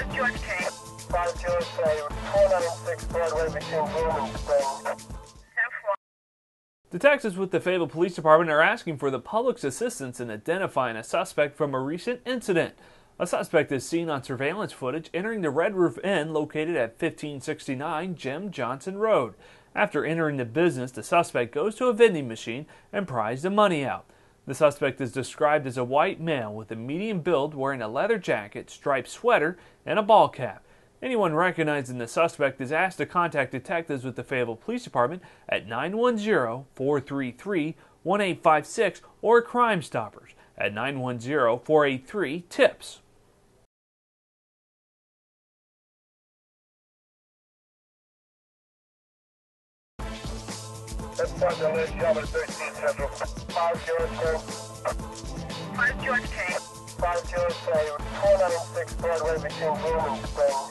5 George K. 5 George K. 496 Broadway between Bloom and Spring. 10-4. Detectives with the Fayetteville Police Department are asking for the public's assistance in identifying a suspect from a recent incident. A suspect is seen on surveillance footage entering the Red Rood Inn located at 1569 Jim Johnson Road. After entering the business, the suspect goes to a vending machine and pries the money out. The suspect is described as a white male with a medium build wearing a leather jacket, striped sweater, and a ball cap. Anyone recognizing the suspect is asked to contact detectives with the Fayetteville Police Department at 910-433-1856 or CrimeStoppers at 910-483-TIPS. That's what the list, Shelby 13 Central. 5 George K. 5 George K. 5 George K. 496 Broadway between Bloom and Spring.